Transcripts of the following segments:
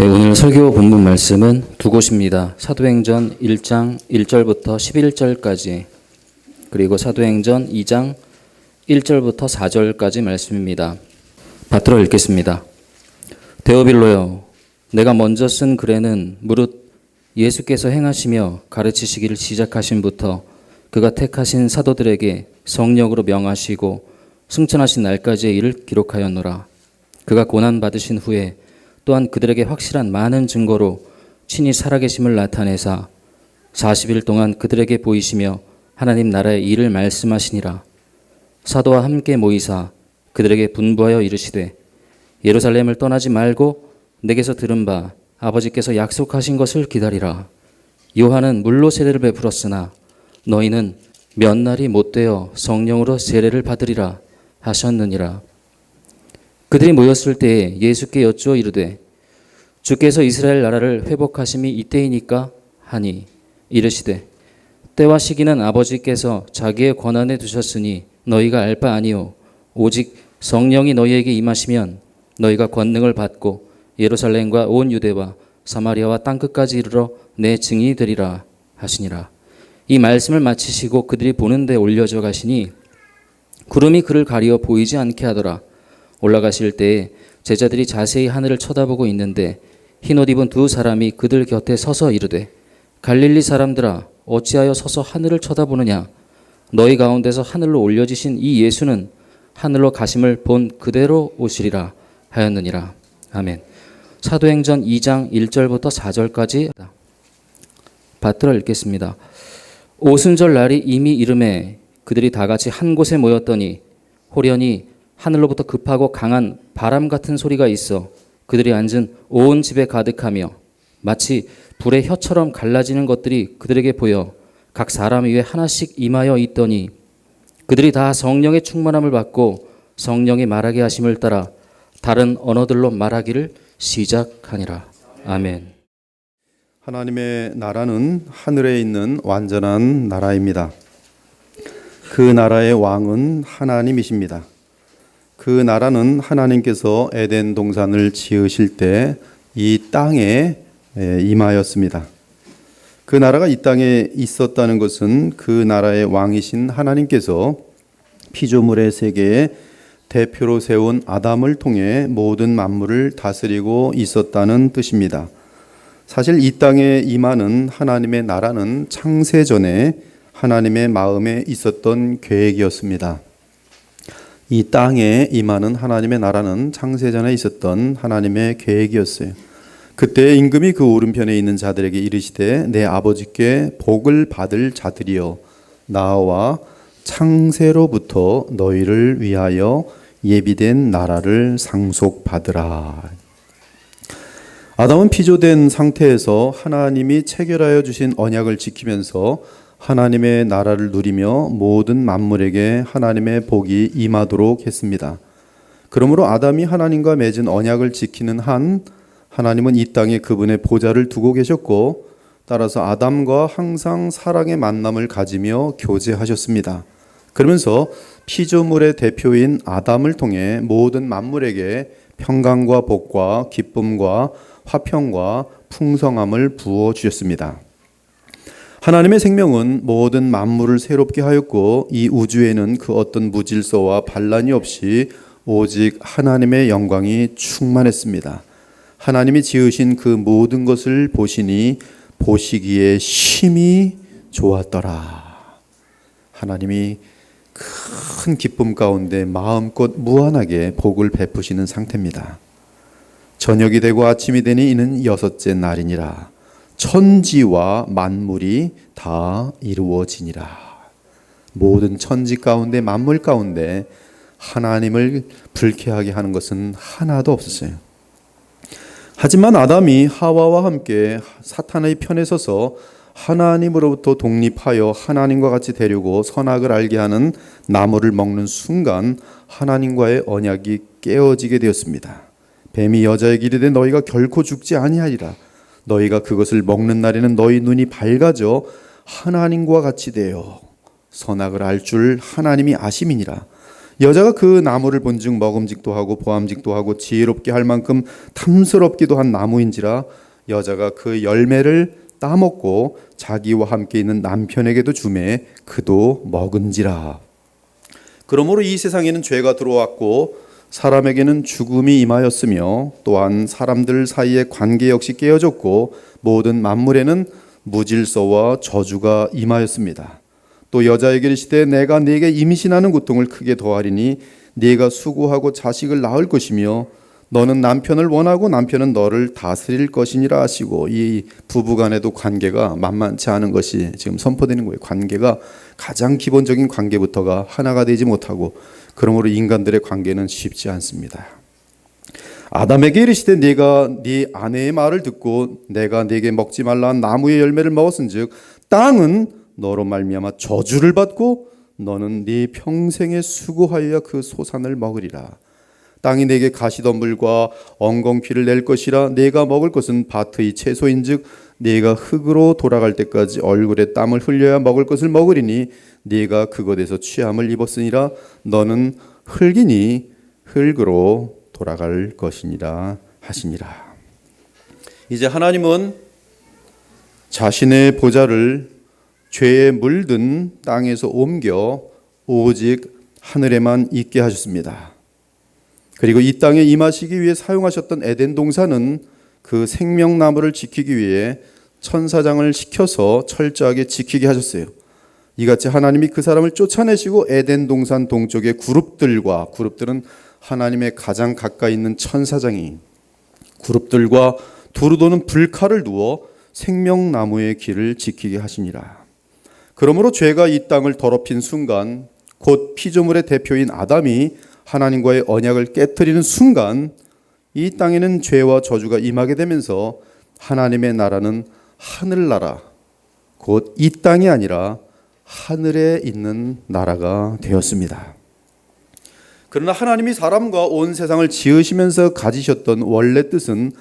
네, 오늘 설교 본문 말씀은 두 곳입니다. 사도행전 1장 1절부터 11절까지 그리고 사도행전 2장 1절부터 4절까지 말씀입니다. 받들어 읽겠습니다. 데오빌로여, 내가 먼저 쓴 글에는 무릇 예수께서 행하시며 가르치시기를 시작하신부터 그가 택하신 사도들에게 성령으로 명하시고 승천하신 날까지의 일을 기록하였노라. 그가 고난받으신 후에 또한 그들에게 확실한 많은 증거로 친히 살아계심을 나타내사 40일 동안 그들에게 보이시며 하나님 나라의 일을 말씀하시니라. 사도와 함께 모이사 그들에게 분부하여 이르시되 예루살렘을 떠나지 말고 내게서 들은 바 아버지께서 약속하신 것을 기다리라. 요한은 물로 세례를 베풀었으나 너희는 몇 날이 못되어 성령으로 세례를 받으리라 하셨느니라. 그들이 모였을 때에 예수께 여쭈어 이르되 주께서 이스라엘 나라를 회복하심이 이때이니까 하니 이르시되 때와 시기는 아버지께서 자기의 권한에 두셨으니 너희가 알 바 아니요 오직 성령이 너희에게 임하시면 너희가 권능을 받고 예루살렘과 온 유대와 사마리아와 땅끝까지 이르러 내 증인이 되리라 하시니라. 이 말씀을 마치시고 그들이 보는 데 올려져 가시니 구름이 그를 가리어 보이지 않게 하더라. 올라가실 때에 제자들이 자세히 하늘을 쳐다보고 있는데 흰옷 입은 두 사람이 그들 곁에 서서 이르되 갈릴리 사람들아 어찌하여 서서 하늘을 쳐다보느냐. 너희 가운데서 하늘로 올려지신 이 예수는 하늘로 가심을 본 그대로 오시리라 하였느니라. 아멘. 사도행전 2장 1절부터 4절까지 받들어 읽겠습니다. 오순절 날이 이미 이름에 그들이 다 같이 한 곳에 모였더니 호련히 하늘로부터 급하고 강한 바람 같은 소리가 있어 그들이 앉은 온 집에 가득하며 마치 불의 혀처럼 갈라지는 것들이 그들에게 보여 각 사람 위에 하나씩 임하여 있더니 그들이 다 성령의 충만함을 받고 성령이 말하게 하심을 따라 다른 언어들로 말하기를 시작하니라. 아멘. 하나님의 나라는 하늘에 있는 완전한 나라입니다. 그 나라의 왕은 하나님이십니다. 그 나라는 하나님께서 에덴 동산을 지으실 때 이 땅에 임하였습니다. 그 나라가 이 땅에 있었다는 것은 그 나라의 왕이신 하나님께서 피조물의 세계에 대표로 세운 아담을 통해 모든 만물을 다스리고 있었다는 뜻입니다. 사실 이 땅에 임하는 하나님의 나라는 창세 전에 하나님의 마음에 있었던 계획이었습니다. 이 땅에 임하는 하나님의 나라는 창세전에 있었던 하나님의 계획이었어요. 그때 임금이 그 오른편에 있는 자들에게 이르시되 내 아버지께 복을 받을 자들이여 나와 창세로부터 너희를 위하여 예비된 나라를 상속받으라. 아담은 피조된 상태에서 하나님이 체결하여 주신 언약을 지키면서 하나님의 나라를 누리며 모든 만물에게 하나님의 복이 임하도록 했습니다. 그러므로 아담이 하나님과 맺은 언약을 지키는 한 하나님은 이 땅에 그분의 보좌를 두고 계셨고 따라서 아담과 항상 사랑의 만남을 가지며 교제하셨습니다. 그러면서 피조물의 대표인 아담을 통해 모든 만물에게 평강과 복과 기쁨과 화평과 풍성함을 부어주셨습니다. 하나님의 생명은 모든 만물을 새롭게 하였고 이 우주에는 그 어떤 무질서와 반란이 없이 오직 하나님의 영광이 충만했습니다. 하나님이 지으신 그 모든 것을 보시니 보시기에 심히 좋았더라. 하나님이 큰 기쁨 가운데 마음껏 무한하게 복을 베푸시는 상태입니다. 저녁이 되고 아침이 되니 이는 여섯째 날이니라. 천지와 만물이 다 이루어지니라. 모든 천지 가운데 만물 가운데 하나님을 불쾌하게 하는 것은 하나도 없었어요. 하지만 아담이 하와와 함께 사탄의 편에 서서 하나님으로부터 독립하여 하나님과 같이 되려고 선악을 알게 하는 나무를 먹는 순간 하나님과의 언약이 깨어지게 되었습니다. 뱀이 여자에게 이르되 너희가 결코 죽지 아니하리라. 너희가 그것을 먹는 날에는 너희 눈이 밝아져 하나님과 같이 되어 선악을 알 줄 하나님이 아심이니라. 여자가 그 나무를 본즉 먹음직도 하고 보암직도 하고 지혜롭게 할 만큼 탐스럽기도 한 나무인지라 여자가 그 열매를 따먹고 자기와 함께 있는 남편에게도 주매 그도 먹은지라. 그러므로 이 세상에는 죄가 들어왔고 사람에게는 죽음이 임하였으며 또한 사람들 사이의 관계 역시 깨어졌고 모든 만물에는 무질서와 저주가 임하였습니다. 또 여자에게 이르시되 내가 네게 임신하는 고통을 크게 더하리니 네가 수고하고 자식을 낳을 것이며 너는 남편을 원하고 남편은 너를 다스릴 것이니라 하시고, 이 부부간에도 관계가 만만치 않은 것이 지금 선포되는 거예요. 관계가 가장 기본적인 관계부터가 하나가 되지 못하고, 그러므로 인간들의 관계는 쉽지 않습니다. 아담에게 이르시되 네가 네 아내의 말을 듣고 내가 네게 먹지 말라 한 나무의 열매를 먹었은즉 땅은 너로 말미암아 저주를 받고 너는 네 평생에 수고하여 그 소산을 먹으리라. 땅이 내게 가시덤불과 엉겅퀴를 낼 것이라. 네가 먹을 것은 밭의 채소인즉 네가 흙으로 돌아갈 때까지 얼굴에 땀을 흘려야 먹을 것을 먹으리니 네가 그것에서 취함을 입었으니라. 너는 흙이니 흙으로 돌아갈 것이니라 하시니라. 이제 하나님은 자신의 보좌를 죄에 물든 땅에서 옮겨 오직 하늘에만 있게 하셨습니다. 그리고 이 땅에 임하시기 위해 사용하셨던 에덴 동산은 그 생명나무를 지키기 위해 천사장을 시켜서 철저하게 지키게 하셨어요. 이같이 하나님이 그 사람을 쫓아내시고 에덴 동산 동쪽의 그룹들은 하나님의 가장 가까이 있는 천사장이 그룹들과 두루 도는 불칼을 두어 생명나무의 길을 지키게 하시니라. 그러므로 죄가 이 땅을 더럽힌 순간, 곧 피조물의 대표인 아담이 하나님과의 언약을 깨트리는 순간, 이 땅에는 죄와 저주가 임하게 되면서 하나님의 나라는 하늘나라, 곧 이 땅이 아니라 하늘에 있는 나라가 되었습니다. 그러나 하나님이 사람과 온 세상을 지으시면서 가지셨던 원래 뜻은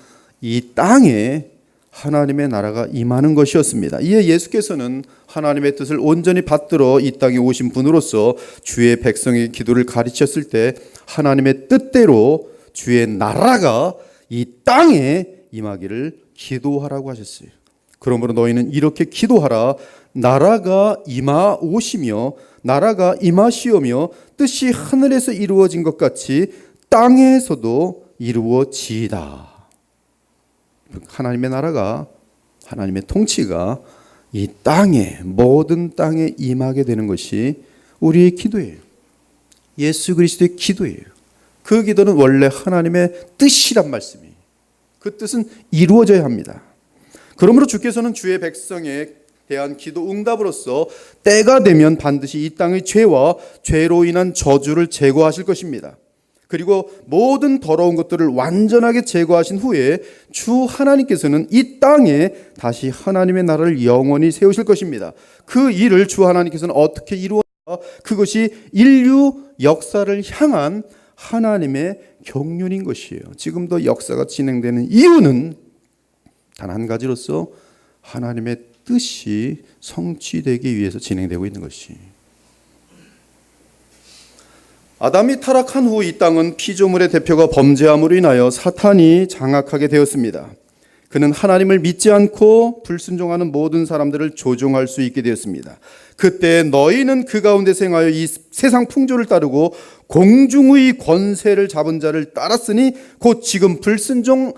이 땅에 하나님의 나라가 임하는 것이었습니다. 이에 예수께서는 하나님의 뜻을 온전히 받들어 이 땅에 오신 분으로서 주의 백성의 기도를 가르쳤을 때 하나님의 뜻대로 주의 나라가 이 땅에 임하기를 기도하라고 하셨어요. 그러므로 너희는 이렇게 기도하라. 나라가 임하오시며 나라가 임하시오며 뜻이 하늘에서 이루어진 것 같이 땅에서도 이루어지이다. 하나님의 나라가, 하나님의 통치가 이 땅에, 모든 땅에 임하게 되는 것이 우리의 기도예요. 예수 그리스도의 기도예요. 그 기도는 원래 하나님의 뜻이란 말씀이에요. 그 뜻은 이루어져야 합니다. 그러므로 주께서는 주의 백성에 대한 기도 응답으로서 때가 되면 반드시 이 땅의 죄와 죄로 인한 저주를 제거하실 것입니다. 그리고 모든 더러운 것들을 완전하게 제거하신 후에 주 하나님께서는 이 땅에 다시 하나님의 나라를 영원히 세우실 것입니다. 그 일을 주 하나님께서는 어떻게 이루어, 그것이 인류 역사를 향한 하나님의 경륜인 것이에요. 지금도 역사가 진행되는 이유는 단 한 가지로서 하나님의 뜻이 성취되기 위해서 진행되고 있는 것이. 아담이 타락한 후 이 땅은 피조물의 대표가 범죄함으로 인하여 사탄이 장악하게 되었습니다. 그는 하나님을 믿지 않고 불순종하는 모든 사람들을 조종할 수 있게 되었습니다. 그때 너희는 그 가운데 생하여 이 세상 풍조를 따르고 공중의 권세를 잡은 자를 따랐으니 곧 지금 불순종의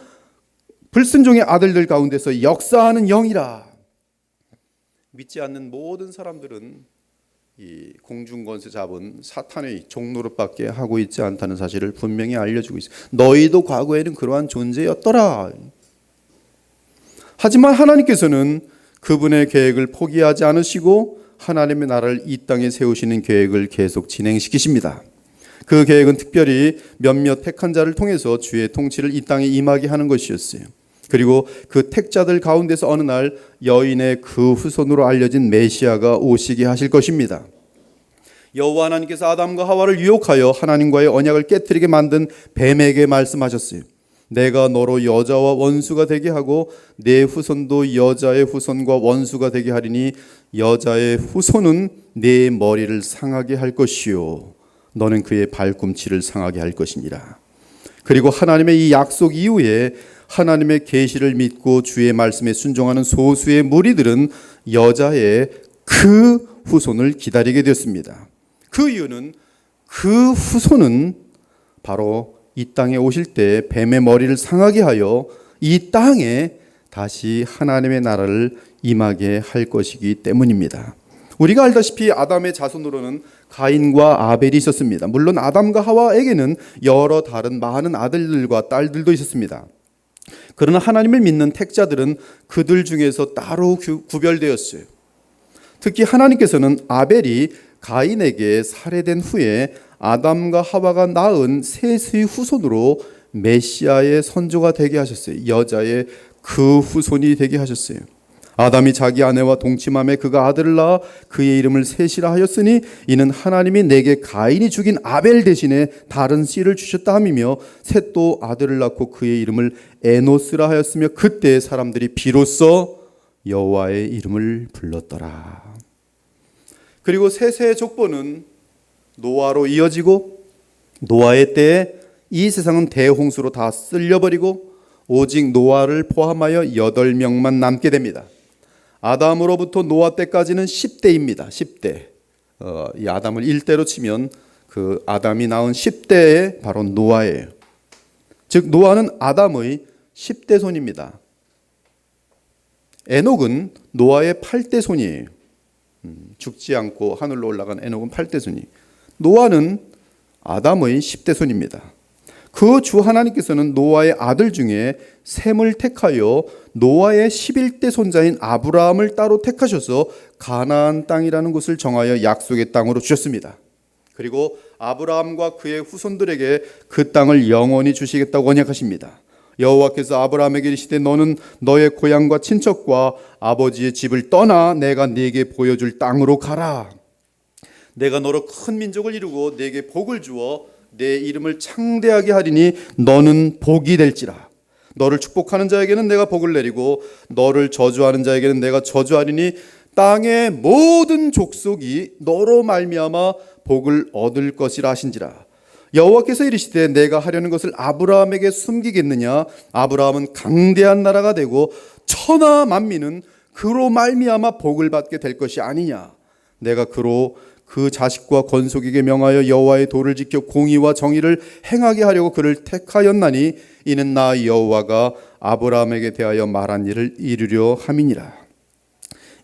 아들들 가운데서 역사하는 영이라. 믿지 않는 모든 사람들은 이 공중권세 잡은 사탄의 종노릇밖에 하고 있지 않다는 사실을 분명히 알려주고 있어요. 너희도 과거에는 그러한 존재였더라. 하지만 하나님께서는 그분의 계획을 포기하지 않으시고 하나님의 나라를 이 땅에 세우시는 계획을 계속 진행시키십니다. 그 계획은 특별히 몇몇 택한 자를 통해서 주의 통치를 이 땅에 임하게 하는 것이었어요. 그리고 그 택자들 가운데서 어느 날 여인의 그 후손으로 알려진 메시아가 오시게 하실 것입니다. 여호와 하나님께서 아담과 하와를 유혹하여 하나님과의 언약을 깨뜨리게 만든 뱀에게 말씀하셨어요. 내가 너로 여자와 원수가 되게 하고 내 후손도 여자의 후손과 원수가 되게 하리니 여자의 후손은 내 머리를 상하게 할 것이요 너는 그의 발꿈치를 상하게 할 것이니라. 그리고 하나님의 이 약속 이후에 하나님의 계시를 믿고 주의 말씀에 순종하는 소수의 무리들은 여자의 그 후손을 기다리게 되었습니다. 그 이유는 그 후손은 바로 이 땅에 오실 때 뱀의 머리를 상하게 하여 이 땅에 다시 하나님의 나라를 임하게 할 것이기 때문입니다. 우리가 알다시피 아담의 자손으로는 가인과 아벨이 있었습니다. 물론 아담과 하와에게는 여러 다른 많은 아들들과 딸들도 있었습니다. 그러나 하나님을 믿는 택자들은 그들 중에서 따로 구별되었어요. 특히 하나님께서는 아벨이 가인에게 살해된 후에 아담과 하와가 낳은 셋의 후손으로 메시아의 선조가 되게 하셨어요. 여자의 그 후손이 되게 하셨어요. 아담이 자기 아내와 동침함에 그가 아들을 낳아 그의 이름을 셋이라 하였으니 이는 하나님이 내게 가인이 죽인 아벨 대신에 다른 씨를 주셨다 함이며 셋도 아들을 낳고 그의 이름을 에노스라 하였으며 그때 사람들이 비로소 여호와의 이름을 불렀더라. 그리고 셋의 족보는 노아로 이어지고 노아의 때에 이 세상은 대홍수로 다 쓸려버리고 오직 노아를 포함하여 8명만 남게 됩니다. 아담으로부터 노아 때까지는 10대입니다. 10대. 이 아담을 1대로 치면 그 아담이 낳은 10대에 바로 노아예요. 즉 노아는 아담의 10대 손입니다. 에녹은 노아의 8대 손이에요. 죽지 않고 하늘로 올라간 에녹은 8대 손이. 노아는 아담의 10대 손입니다. 그 주 하나님께서는 노아의 아들 중에 셈을 택하여 노아의 11대 손자인 아브라함을 따로 택하셔서 가나안 땅이라는 곳을 정하여 약속의 땅으로 주셨습니다. 그리고 아브라함과 그의 후손들에게 그 땅을 영원히 주시겠다고 언약하십니다. 여호와께서 아브라함에게 이르시되 너는 너의 고향과 친척과 아버지의 집을 떠나 내가 네게 보여줄 땅으로 가라. 내가 너로 큰 민족을 이루고 네게 복을 주어 내 이름을 창대하게 하리니 너는 복이 될지라. 너를 축복하는 자에게는 내가 복을 내리고 너를 저주하는 자에게는 내가 저주하리니 땅의 모든 족속이 너로 말미암아 복을 얻을 것이라 하신지라. 여호와께서 이르시되 내가 하려는 것을 아브라함에게 숨기겠느냐. 아브라함은 강대한 나라가 되고 천하 만민은 그로 말미암아 복을 받게 될 것이 아니냐. 내가 그로 그 자식과 건속에게 명하여 여호와의 도를 지켜 공의와 정의를 행하게 하려고 그를 택하였나니 이는 나 여호와가 아브라함에게 대하여 말한 일을 이루려 함이니라.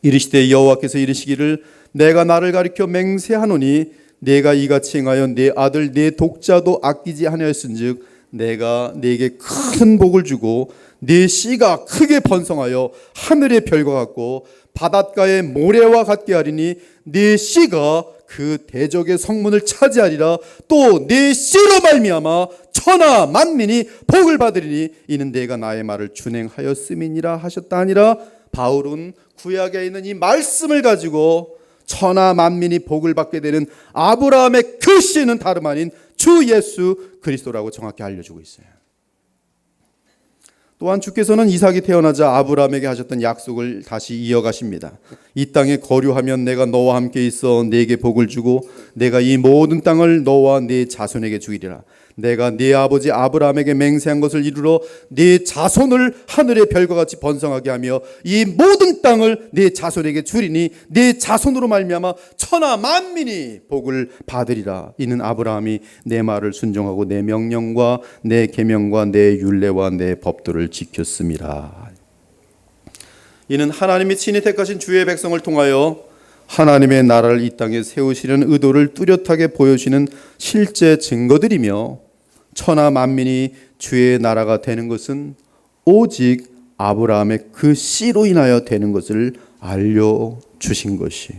이르시되 여호와께서 이르시기를 내가 나를 가리켜 맹세하노니 내가 이같이 행하여 내 아들 내 독자도 아끼지 아니하였은즉 내가 네게 큰 복을 주고 네 씨가 크게 번성하여 하늘의 별과 같고 바닷가의 모래와 같게 하리니 네 씨가 그 대적의 성문을 차지하리라. 또 네 씨로 말미암아 천하 만민이 복을 받으리니 이는 내가 나의 말을 준행하였음이니라 하셨다 하니라. 바울은 구약에 있는 이 말씀을 가지고 천하 만민이 복을 받게 되는 아브라함의 그 씨는 다름 아닌 주 예수 그리스도라고 정확히 알려주고 있어요. 또한 주께서는 이삭이 태어나자 아브라함에게 하셨던 약속을 다시 이어가십니다. 이 땅에 거류하면 내가 너와 함께 있어 네게 복을 주고 내가 이 모든 땅을 너와 네 자손에게 주리라. 내가 네 아버지 아브라함에게 맹세한 것을 이루러 네 자손을 하늘의 별과 같이 번성하게 하며 이 모든 땅을 네 자손에게 주리니 네 자손으로 말미암아 천하 만민이 복을 받으리라. 이는 아브라함이 내 말을 순종하고 내 명령과 내 계명과 내 율례와 내 법도를 지켰음이라. 이는 하나님이 친히 택하신 주의 백성을 통하여 하나님의 나라를 이 땅에 세우시려는 의도를 뚜렷하게 보여주시는 실제 증거들이며 천하 만민이 주의 나라가 되는 것은 오직 아브라함의 그 씨로 인하여 되는 것을 알려주신 것이.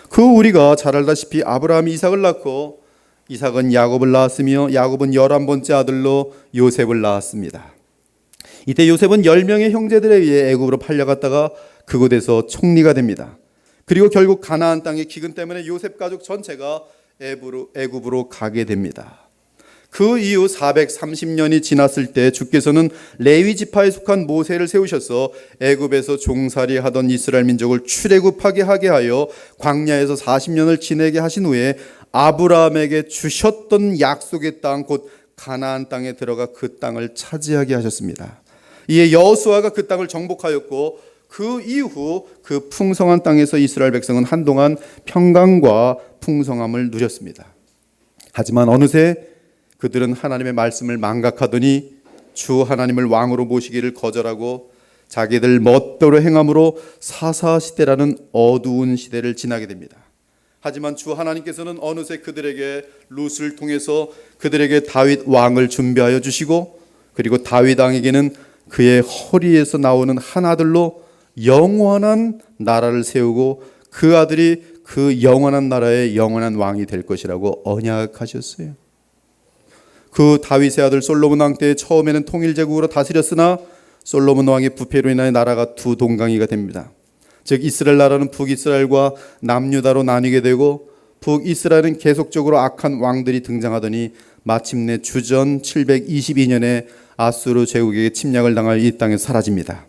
그 우리가 잘 알다시피 아브라함이 이삭을 낳고 이삭은 야곱을 낳았으며 야곱은 11번째 아들로 요셉을 낳았습니다. 이때 요셉은 10명의 형제들에 의해 애굽으로 팔려갔다가 그곳에서 총리가 됩니다. 그리고 결국 가나안 땅의 기근 때문에 요셉 가족 전체가 애굽으로 가게 됩니다. 그 이후 430년이 지났을 때 주께서는 레위 지파에 속한 모세를 세우셔서 애굽에서 종살이 하던 이스라엘 민족을 출애굽하게 하게 하여 광야에서 40년을 지내게 하신 후에 아브라함에게 주셨던 약속의 땅 곧 가나안 땅에 들어가 그 땅을 차지하게 하셨습니다. 이에 여호수아가 그 땅을 정복하였고 그 이후 그 풍성한 땅에서 이스라엘 백성은 한동안 평강과 풍성함을 누렸습니다. 하지만 어느새 그들은 하나님의 말씀을 망각하더니 주 하나님을 왕으로 모시기를 거절하고 자기들 멋대로 행함으로 사사시대라는 어두운 시대를 지나게 됩니다. 하지만 주 하나님께서는 어느새 그들에게 룻을 통해서 그들에게 다윗 왕을 준비하여 주시고 그리고 다윗 왕에게는 그의 허리에서 나오는 한 아들로 영원한 나라를 세우고 그 아들이 그 영원한 나라의 영원한 왕이 될 것이라고 언약하셨어요. 그 다윗의 아들 솔로몬 왕 때 처음에는 통일제국으로 다스렸으나 솔로몬 왕의 부패로 인하여 나라가 두 동강이가 됩니다. 즉 이스라엘 나라는 북이스라엘과 남유다로 나뉘게 되고 북이스라엘은 계속적으로 악한 왕들이 등장하더니 마침내 주전 722년에 아수르 제국에게 침략을 당하여 이 땅에서 사라집니다.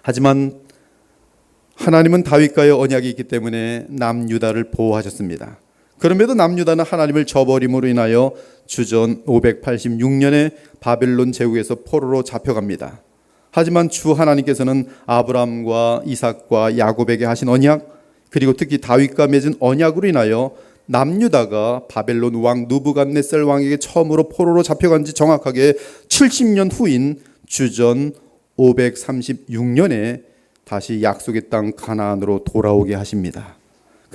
하지만 하나님은 다윗과의 언약이 있기 때문에 남유다를 보호하셨습니다. 그럼에도 남유다는 하나님을 저버림으로 인하여 주전 586년에 바벨론 제국에서 포로로 잡혀갑니다. 하지만 주 하나님께서는 아브라함과 이삭과 야곱에게 하신 언약 그리고 특히 다윗과 맺은 언약으로 인하여 남유다가 바벨론 왕 느부갓네살 왕에게 처음으로 포로로 잡혀간 지 정확하게 70년 후인 주전 536년에 다시 약속의 땅 가나안으로 돌아오게 하십니다.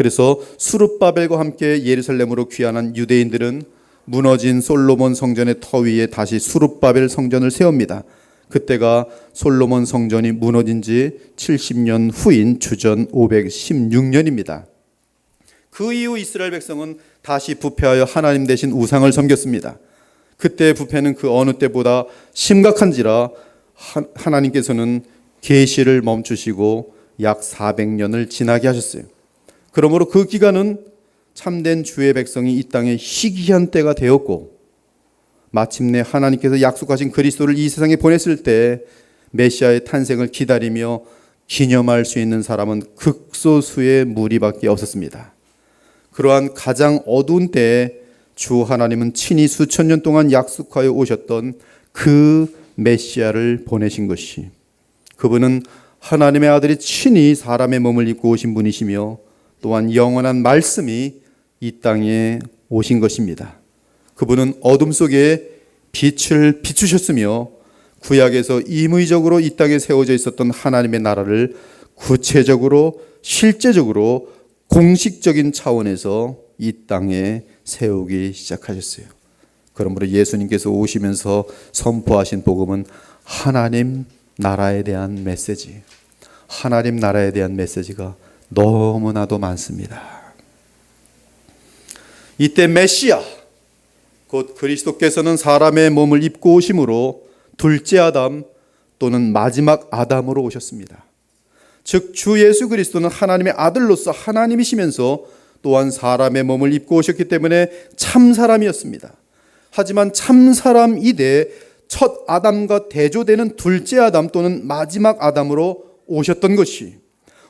그래서 수룹바벨과 함께 예루살렘으로 귀환한 유대인들은 무너진 솔로몬 성전의 터 위에 다시 수룹바벨 성전을 세웁니다. 그때가 솔로몬 성전이 무너진 지 70년 후인 주전 516년입니다. 그 이후 이스라엘 백성은 다시 부패하여 하나님 대신 우상을 섬겼습니다. 그때의 부패는 그 어느 때보다 심각한지라 하나님께서는 계시를 멈추시고 약 400년을 지나게 하셨어요. 그러므로 그 기간은 참된 주의 백성이 이 땅에 희귀한 때가 되었고 마침내 하나님께서 약속하신 그리스도를 이 세상에 보냈을 때 메시아의 탄생을 기다리며 기념할 수 있는 사람은 극소수의 무리밖에 없었습니다. 그러한 가장 어두운 때에 주 하나님은 친히 수천 년 동안 약속하여 오셨던 그 메시아를 보내신 것이 그분은 하나님의 아들이 친히 사람의 몸을 입고 오신 분이시며 또한 영원한 말씀이 이 땅에 오신 것입니다. 그분은 어둠 속에 빛을 비추셨으며 구약에서 임의적으로 이 땅에 세워져 있었던 하나님의 나라를 구체적으로 실제적으로 공식적인 차원에서 이 땅에 세우기 시작하셨어요. 그러므로 예수님께서 오시면서 선포하신 복음은 하나님 나라에 대한 메시지, 하나님 나라에 대한 메시지가 너무나도 많습니다. 이때 메시아 곧 그리스도께서는 사람의 몸을 입고 오심으로 둘째 아담 또는 마지막 아담으로 오셨습니다. 즉 주 예수 그리스도는 하나님의 아들로서 하나님이시면서 또한 사람의 몸을 입고 오셨기 때문에 참사람이었습니다. 하지만 참사람이되 첫 아담과 대조되는 둘째 아담 또는 마지막 아담으로 오셨던 것이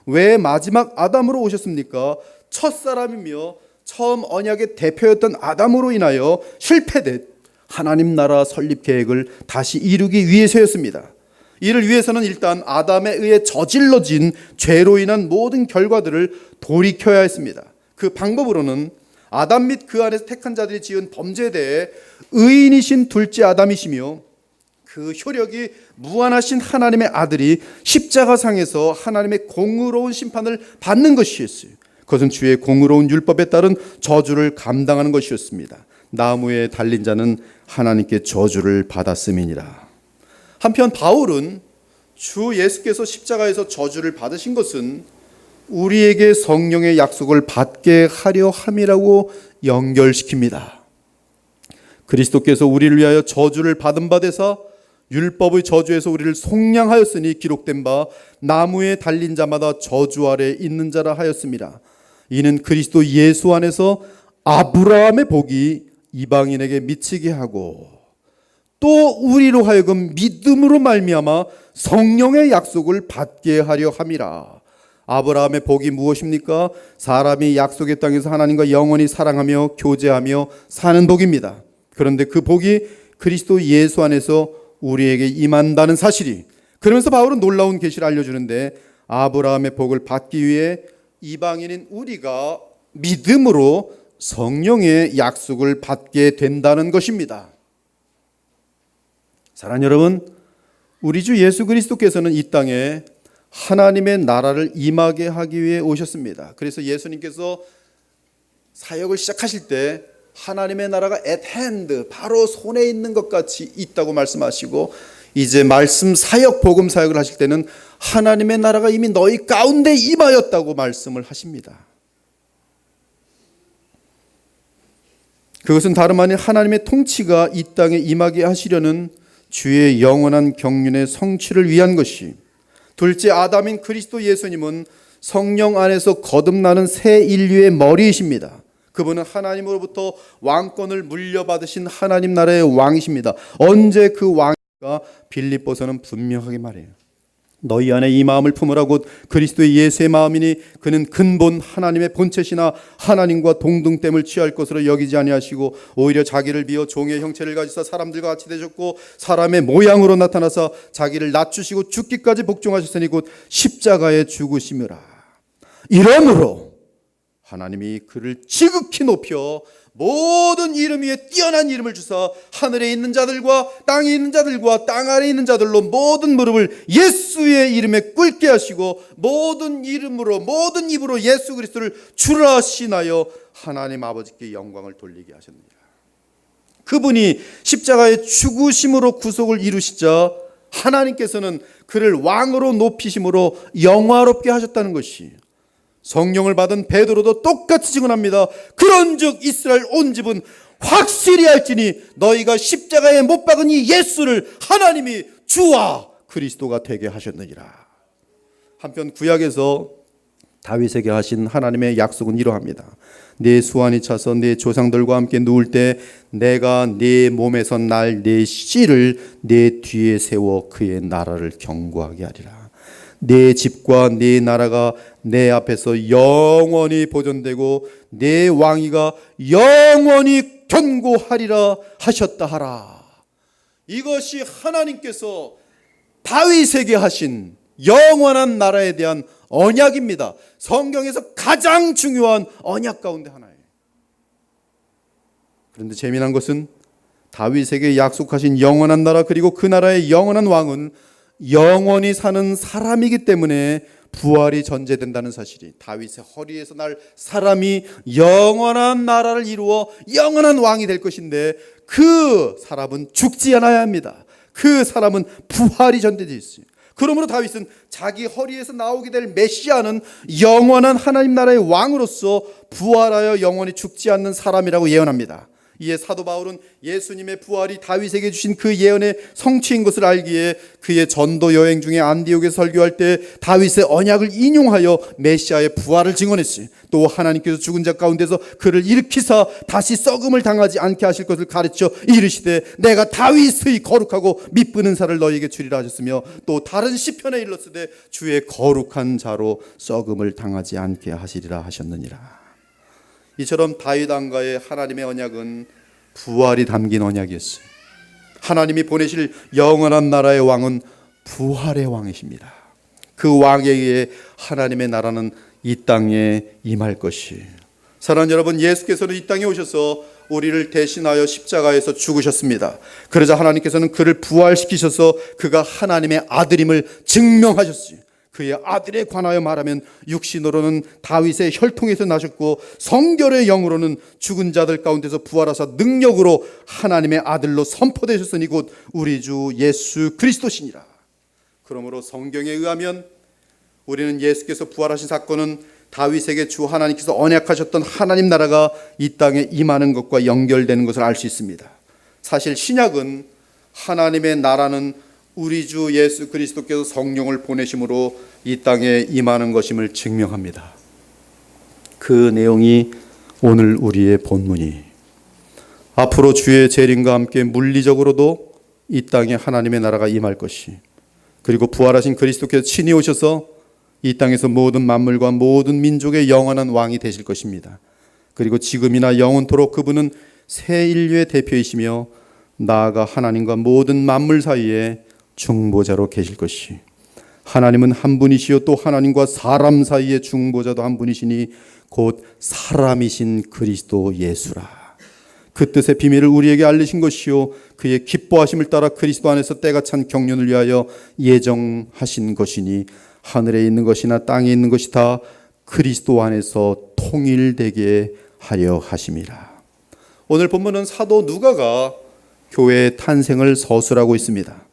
왜 마지막 아담으로 오셨습니까? 첫사람이며 처음 언약의 대표였던 아담으로 인하여 실패된 하나님 나라 설립 계획을 다시 이루기 위해서였습니다. 이를 위해서는 일단 아담에 의해 저질러진 죄로 인한 모든 결과들을 돌이켜야 했습니다. 그 방법으로는 아담 및 그 안에서 택한 자들이 지은 범죄에 대해 의인이신 둘째 아담이시며 그 효력이 무한하신 하나님의 아들이 십자가상에서 하나님의 공의로운 심판을 받는 것이었어요. 그것은 주의 공의로운 율법에 따른 저주를 감당하는 것이었습니다. 나무에 달린 자는 하나님께 저주를 받았음이니라. 한편 바울은 주 예수께서 십자가에서 저주를 받으신 것은 우리에게 성령의 약속을 받게 하려 함이라고 연결시킵니다. 그리스도께서 우리를 위하여 저주를 받은 바 되사 율법의 저주에서 우리를 속량하였으니 기록된 바 나무에 달린 자마다 저주 아래 있는 자라 하였습니다. 이는 그리스도 예수 안에서 아브라함의 복이 이방인에게 미치게 하고 또 우리로 하여금 믿음으로 말미암아 성령의 약속을 받게 하려 함이라. 아브라함의 복이 무엇입니까? 사람이 약속의 땅에서 하나님과 영원히 사랑하며 교제하며 사는 복입니다. 그런데 그 복이 그리스도 예수 안에서 우리에게 임한다는 사실이, 그러면서 바울은 놀라운 계시를 알려주는데, 아브라함의 복을 받기 위해 이방인인 우리가 믿음으로 성령의 약속을 받게 된다는 것입니다. 사랑하는 여러분, 우리 주 예수 그리스도께서는 이 땅에 하나님의 나라를 임하게 하기 위해 오셨습니다. 그래서 예수님께서 사역을 시작하실 때 하나님의 나라가 at hand, 바로 손에 있는 것 같이 있다고 말씀하시고, 이제 말씀 사역, 복음 사역을 하실 때는 하나님의 나라가 이미 너희 가운데 임하였다고 말씀을 하십니다. 그것은 다름 아닌 하나님의 통치가 이 땅에 임하게 하시려는 주의 영원한 경륜의 성취를 위한 것이, 둘째 아담인 그리스도 예수님은 성령 안에서 거듭나는 새 인류의 머리이십니다. 그분은 하나님으로부터 왕권을 물려받으신 하나님 나라의 왕이십니다. 언제 그 왕인가? 빌립보서는 분명하게 말해요. 너희 안에 이 마음을 품으라. 곧 그리스도의 예수의 마음이니 그는 근본 하나님의 본체시나 하나님과 동등됨을 취할 것으로 여기지 아니하시고 오히려 자기를 비어 종의 형체를 가지사 사람들과 같이 되셨고 사람의 모양으로 나타나사 자기를 낮추시고 죽기까지 복종하셨으니 곧 십자가에 죽으심이라. 이러므로 하나님이 그를 지극히 높여 모든 이름 위에 뛰어난 이름을 주사 하늘에 있는 자들과 땅에 있는 자들과 땅 아래에 있는 자들로 모든 무릎을 예수의 이름에 꿇게 하시고 모든 이름으로 모든 입으로 예수 그리스도를 주라 신하여 하나님 아버지께 영광을 돌리게 하셨느니라. 그분이 십자가의 죽으심으로 구속을 이루시자 하나님께서는 그를 왕으로 높이심으로 영화롭게 하셨다는 것이, 성령을 받은 베드로도 똑같이 증언합니다. 그런즉 이스라엘 온 집은 확실히 알지니 너희가 십자가에 못 박은 이 예수를 하나님이 주와 그리스도가 되게 하셨느니라. 한편 구약에서 다윗에게 하신 하나님의 약속은 이러합니다. 내 수완이 차서 내 조상들과 함께 누울 때 내가 네 몸에서 날 내 씨를 내 뒤에 세워 그의 나라를 견고하게 하리라. 내 집과 내 나라가 내 앞에서 영원히 보존되고 내 왕위가 영원히 견고하리라 하셨다 하라. 이것이 하나님께서 다윗에게 하신 영원한 나라에 대한 언약입니다. 성경에서 가장 중요한 언약 가운데 하나예요. 그런데 재미난 것은 다윗에게 약속하신 영원한 나라, 그리고 그 나라의 영원한 왕은 영원히 사는 사람이기 때문에 부활이 전제된다는 사실이, 다윗의 허리에서 날 사람이 영원한 나라를 이루어 영원한 왕이 될 것인데 그 사람은 죽지 않아야 합니다. 그 사람은 부활이 전제되어 있어요. 그러므로 다윗은 자기 허리에서 나오게 될 메시아는 영원한 하나님 나라의 왕으로서 부활하여 영원히 죽지 않는 사람이라고 예언합니다. 이에 사도 바울은 예수님의 부활이 다윗에게 주신 그 예언의 성취인 것을 알기에 그의 전도 여행 중에 안디옥에 설교할 때 다윗의 언약을 인용하여 메시아의 부활을 증언했어요. 또 하나님께서 죽은 자 가운데서 그를 일으키사 다시 썩음을 당하지 않게 하실 것을 가르쳐 이르시되 내가 다윗의 거룩하고 밑부는 살을 너희에게 주리라 하셨으며, 또 다른 시편에 일렀으되 주의 거룩한 자로 썩음을 당하지 않게 하시리라 하셨느니라. 이처럼 다윗 왕과의 하나님의 언약은 부활이 담긴 언약이었어요. 하나님이 보내실 영원한 나라의 왕은 부활의 왕이십니다. 그 왕에 의해 하나님의 나라는 이 땅에 임할 것이. 사랑하는 여러분, 예수께서는 이 땅에 오셔서 우리를 대신하여 십자가에서 죽으셨습니다. 그러자 하나님께서는 그를 부활시키셔서 그가 하나님의 아들임을 증명하셨어요. 그의 아들에 관하여 말하면 육신으로는 다윗의 혈통에서 나셨고 성결의 영으로는 죽은 자들 가운데서 부활하사 능력으로 하나님의 아들로 선포되셨으니 곧 우리 주 예수 그리스도시니라. 그러므로 성경에 의하면 우리는 예수께서 부활하신 사건은 다윗에게 주 하나님께서 언약하셨던 하나님 나라가 이 땅에 임하는 것과 연결되는 것을 알 수 있습니다. 사실 신약은 하나님의 나라는 우리 주 예수 그리스도께서 성령을 보내심으로 이 땅에 임하는 것임을 증명합니다. 그 내용이 오늘 우리의 본문이, 앞으로 주의 재림과 함께 물리적으로도 이 땅에 하나님의 나라가 임할 것이, 그리고 부활하신 그리스도께서 친히 오셔서 이 땅에서 모든 만물과 모든 민족의 영원한 왕이 되실 것입니다. 그리고 지금이나 영원토록 그분은 새 인류의 대표이시며 나아가 하나님과 모든 만물 사이에 중보자로 계실 것이, 하나님은 한 분이시요 또 하나님과 사람 사이의 중보자도 한 분이시니 곧 사람이신 그리스도 예수라. 그 뜻의 비밀을 우리에게 알리신 것이요 그의 기뻐하심을 따라 그리스도 안에서 때가 찬 경륜을 위하여 예정하신 것이니 하늘에 있는 것이나 땅에 있는 것이 다 그리스도 안에서 통일되게 하려 하심이라. 오늘 본문은 사도 누가가 교회의 탄생을 서술하고 있습니다.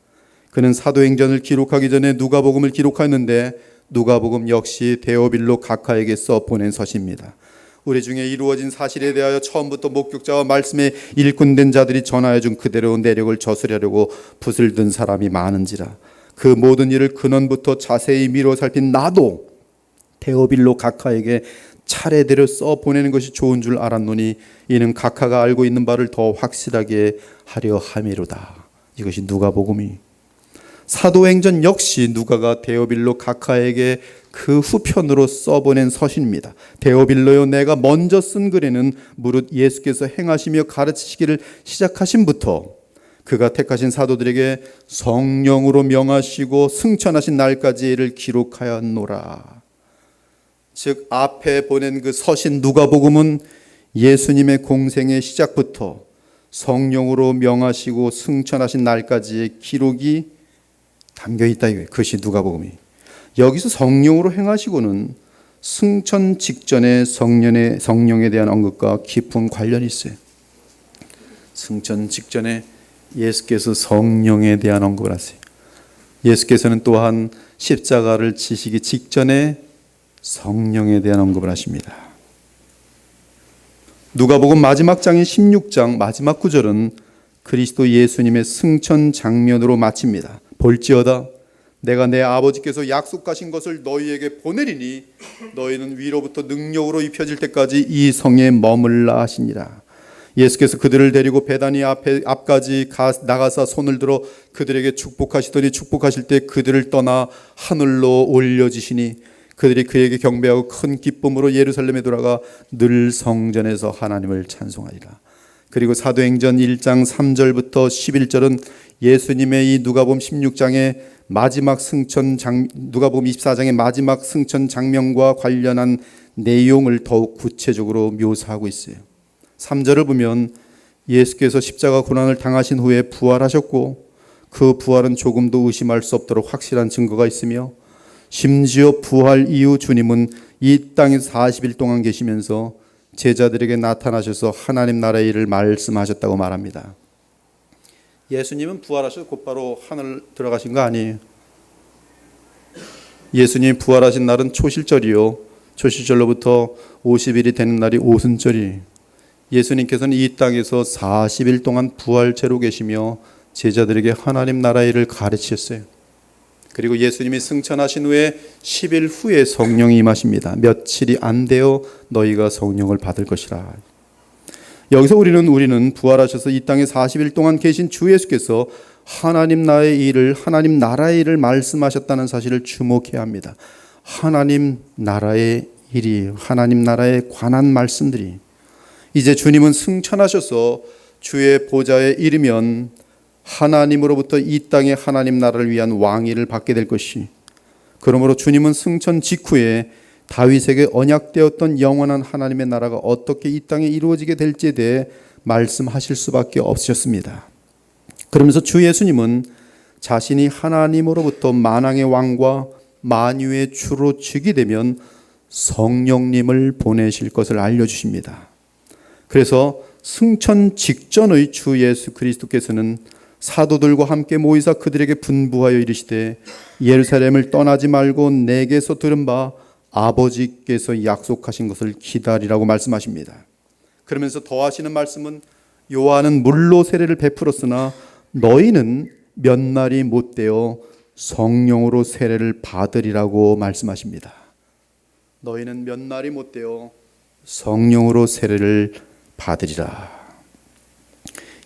그는 사도행전을 기록하기 전에 누가복음을 기록하였는데 누가복음 역시 데오빌로 각하에게서 보낸 서시입니다. 우리 중에 이루어진 사실에 대하여 처음부터 목격자와 말씀에 일꾼된 자들이 전하여 준 그대로 내력을 저술하려고 붓을 든 사람이 많은지라. 그 모든 일을 근원부터 자세히 미뤄 살핀 나도 데오빌로 각하에게 차례대로 써 보내는 것이 좋은 줄 알았노니 이는 각하가 알고 있는 바를 더 확실하게 하려 함이로다. 이것이 누가복음이. 사도행전 역시 누가가 데오빌로 각하에게 그 후편으로 써보낸 서신입니다. 데오빌로요, 내가 먼저 쓴 글에는 무릇 예수께서 행하시며 가르치시기를 시작하신부터 그가 택하신 사도들에게 성령으로 명하시고 승천하신 날까지를 기록하였노라. 즉 앞에 보낸 그 서신 누가복음은 예수님의 공생의 시작부터 성령으로 명하시고 승천하신 날까지의 기록이 담겨 있다 이거예요. 그것이 누가복음이. 여기서 성령으로 행하시고는 승천 직전에 성령에 대한 언급과 깊은 관련이 있어요. 승천 직전에 예수께서 성령에 대한 언급을 하세요. 예수께서는 또한 십자가를 지시기 직전에 성령에 대한 언급을 하십니다. 누가복음 마지막 장인 16장 마지막 구절은 그리스도 예수님의 승천 장면으로 마칩니다. 볼지어다 내가 내 아버지께서 약속하신 것을 너희에게 보내리니 너희는 위로부터 능력으로 입혀질 때까지 이 성에 머물라 하시니라. 예수께서 그들을 데리고 베다니 앞까지 나가사 손을 들어 그들에게 축복하시더니 축복하실 때 그들을 떠나 하늘로 올려지시니 그들이 그에게 경배하고 큰 기쁨으로 예루살렘에 돌아가 늘 성전에서 하나님을 찬송하리라. 그리고 사도행전 1장 3절부터 11절은 예수님의 이 누가복음 16장의 마지막 누가복음 24장의 마지막 승천 장면과 관련한 내용을 더욱 구체적으로 묘사하고 있어요. 3절을 보면 예수께서 십자가 고난을 당하신 후에 부활하셨고 그 부활은 조금도 의심할 수 없도록 확실한 증거가 있으며 심지어 부활 이후 주님은 이 땅에서 40일 동안 계시면서 제자들에게 나타나셔서 하나님 나라의 일을 말씀하셨다고 말합니다. 예수님은 부활하셔서 곧바로 하늘 들어가신 거 아니에요. 예수님이 부활하신 날은 초실절이요, 초실절로부터 50일이 되는 날이 오순절이에요. 예수님께서는 이 땅에서 40일 동안 부활체로 계시며 제자들에게 하나님 나라의 일을 가르치셨어요. 그리고 예수님이 승천하신 후에 10일 후에 성령이 임하십니다. 며칠이 안 되어 너희가 성령을 받을 것이라. 여기서 우리는 부활하셔서 이 땅에 40일 동안 계신 주 예수께서 하나님 나라의 일을 말씀하셨다는 사실을 주목해야 합니다. 하나님 나라의 일이, 하나님 나라에 관한 말씀들이, 이제 주님은 승천하셔서 주의 보좌에 이르면 하나님으로부터 이 땅에 하나님 나라를 위한 왕위를 받게 될 것이, 그러므로 주님은 승천 직후에 다윗에게 언약되었던 영원한 하나님의 나라가 어떻게 이 땅에 이루어지게 될지에 대해 말씀하실 수밖에 없으셨습니다. 그러면서 주 예수님은 자신이 하나님으로부터 만왕의 왕과 만유의 주로 즉위 되면 성령님을 보내실 것을 알려주십니다. 그래서 승천 직전의 주 예수 그리스도께서는 사도들과 함께 모이사 그들에게 분부하여 이르시되 예루살렘을 떠나지 말고 내게서 들은 바 아버지께서 약속하신 것을 기다리라고 말씀하십니다. 그러면서 더하시는 말씀은 요한은 물로 세례를 베풀었으나 너희는 몇 날이 못되어 성령으로 세례를 받으리라고 말씀하십니다. 너희는 몇 날이 못되어 성령으로 세례를 받으리라.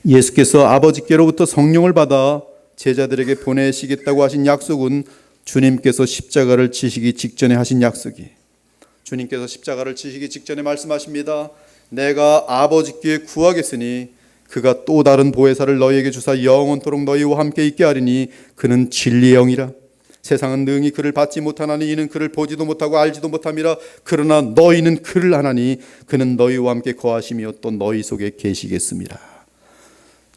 예수께서 아버지께로부터 성령을 받아 제자들에게 보내시겠다고 하신 약속은 주님께서 십자가를 지시기 직전에 하신 약속이, 주님께서 십자가를 지시기 직전에 말씀하십니다. 내가 아버지께 구하겠으니 그가 또 다른 보혜사를 너희에게 주사 영원토록 너희와 함께 있게 하리니 그는 진리의 영이라. 세상은 능히 그를 받지 못하나니 이는 그를 보지도 못하고 알지도 못함이라. 그러나 너희는 그를 아나니 그는 너희와 함께 거하시며 또 너희 속에 계시겠습니다.